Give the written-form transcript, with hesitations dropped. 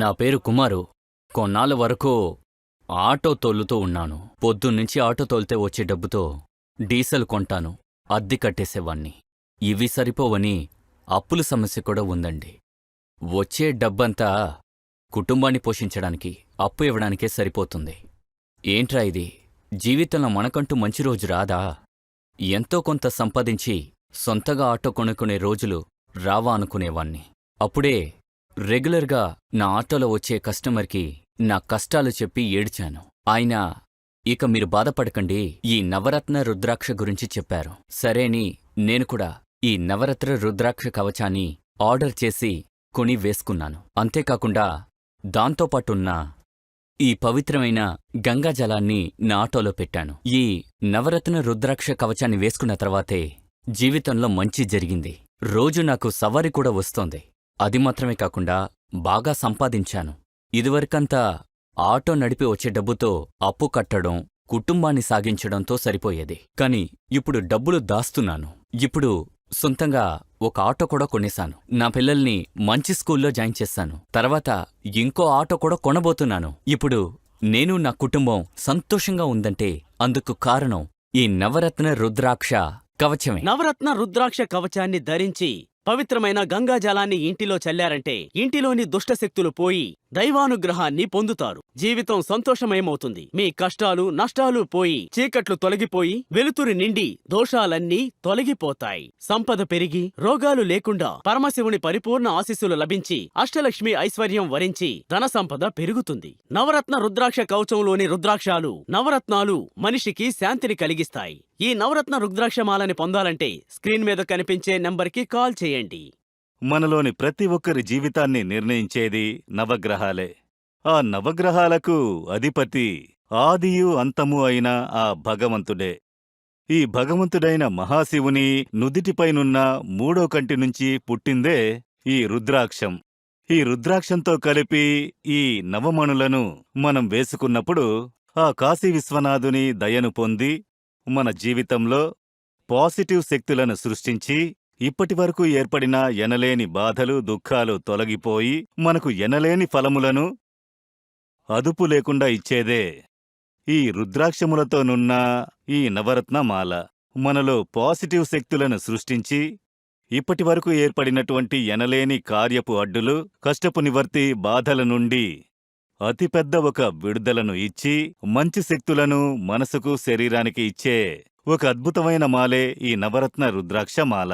నా పేరు కుమారు. కొన్నాళ్ళ వరకు ఆటో తోలుతూ ఉన్నాను. పొద్దున్నుంచి ఆటో తోలితే వచ్చే డబ్బుతో డీజిల్ కొంటాను, అద్దె కట్టేసేవాణ్ణి. ఇవి సరిపోవని అప్పుల సమస్య కూడా ఉందండి. వచ్చే డబ్బంతా కుటుంబాన్ని పోషించడానికి, అప్పు ఇవ్వడానికే సరిపోతుంది. ఏంట్రా ఇది? జీవితంలో మనకంటూ మంచి రోజు రాదా? ఎంతో కొంత సంపాదించి సొంతగా ఆటో కొనుక్కునే రోజులు రావా అనుకునేవాణ్ణి. అప్పుడే రెగ్యులర్గా నా ఆటోలో వచ్చే కస్టమర్కి నా కష్టాలు చెప్పి ఏడ్చాను. ఆయన ఇక మీరు బాధపడకండి, ఈ నవరత్న రుద్రాక్ష గురించి చెప్పారు. సరేని నేను కూడా ఈ నవరత్న రుద్రాక్ష కవచాన్ని ఆర్డర్ చేసి కొని వేసుకున్నాను. అంతేకాకుండా దాంతోపాటున్న ఈ పవిత్రమైన గంగాజలాన్ని నా ఆటోలో పెట్టాను. ఈ నవరత్న రుద్రాక్ష కవచాన్ని వేసుకున్న తర్వాతే జీవితంలో మంచి జరిగింది. రోజు నాకు సవారీ కూడా వస్తోంది. అది మాత్రమే కాకుండా బాగా సంపాదించాను. ఇదివరకంతా ఆటో నడిపి వచ్చే డబ్బుతో అప్పు కట్టడం, కుటుంబాన్ని సాగించడంతో సరిపోయేది. కాని ఇప్పుడు డబ్బులు దాస్తున్నాను. ఇప్పుడు సొంతంగా ఒక ఆటో కూడా కొనేశాను. నా పిల్లల్ని మంచి స్కూల్లో జాయిన్ చేశాను. తర్వాత ఇంకో ఆటో కూడా కొనబోతున్నాను. ఇప్పుడు నేను నా కుటుంబం సంతోషంగా ఉందంటే అందుకు కారణం ఈ నవరత్న రుద్రాక్ష కవచమే. నవరత్న రుద్రాక్ష కవచాన్ని ధరించి పవిత్రమైన గంగాజలాన్ని ఇంటిలో చల్లారంటే ఇంటిలోని దుష్టశక్తులు పోయి దైవానుగ్రహాన్ని పొందుతారు. జీవితం సంతోషమయమవుతుంది. మీ కష్టాలు నష్టాలు పోయి చీకట్లు తొలగిపోయి వెలుతురు నిండి దోషాలన్నీ తొలగిపోతాయి. సంపద పెరిగి రోగాలు లేకుండా పరమశివుని పరిపూర్ణ ఆశీస్సులు లభించి అష్టలక్ష్మి ఐశ్వర్యం వరించి ధన సంపద పెరుగుతుంది. నవరత్న రుద్రాక్ష కవచంలోని రుద్రాక్షాలు నవరత్నాలు మనిషికి శాంతిని కలిగిస్తాయి. ఈ నవరత్న రుద్రాక్షమాలని పొందాలంటే స్క్రీన్ మీద కనిపించే నంబర్కి కాల్ చేయండి. మనలోని ప్రతి ఒక్కరి జీవితాన్ని నిర్ణయించేది నవగ్రహాలే. ఆ నవగ్రహాలకు అధిపతి ఆదియు అంతము అయిన ఆ భగవంతుడే. ఈ భగవంతుడైన మహాశివుని నుదిటిపైనున్న మూడో కంటి నుంచి పుట్టిందే ఈ రుద్రాక్షం. ఈ రుద్రాక్షంతో కలిపి ఈ నవమణులను మనం వేసుకున్నప్పుడు ఆ కాశీ విశ్వనాథుని దయను పొంది మన జీవితంలో పాజిటివ్ శక్తులను సృష్టించి ఇప్పటివరకు ఏర్పడిన ఎనలేని బాధలు దుఃఖాలు తొలగిపోయి మనకు ఎనలేని ఫలములను అదుపు లేకుండా ఇచ్చేదే ఈ రుద్రాక్షములతోనున్న ఈ నవరత్నమాల. మనలో పాజిటివ్ శక్తులను సృష్టించి ఇప్పటివరకు ఏర్పడినటువంటి ఎనలేని కార్యపు అడ్డులు, కష్టపు నివర్తి బాధల నుండి అతిపెద్ద ఒక విడుదలను ఇచ్చి మంచి శక్తులను మనసుకు శరీరానికి ఇచ్చే ఒక అద్భుతమైన మాలే ఈ నవరత్న రుద్రాక్ష మాల.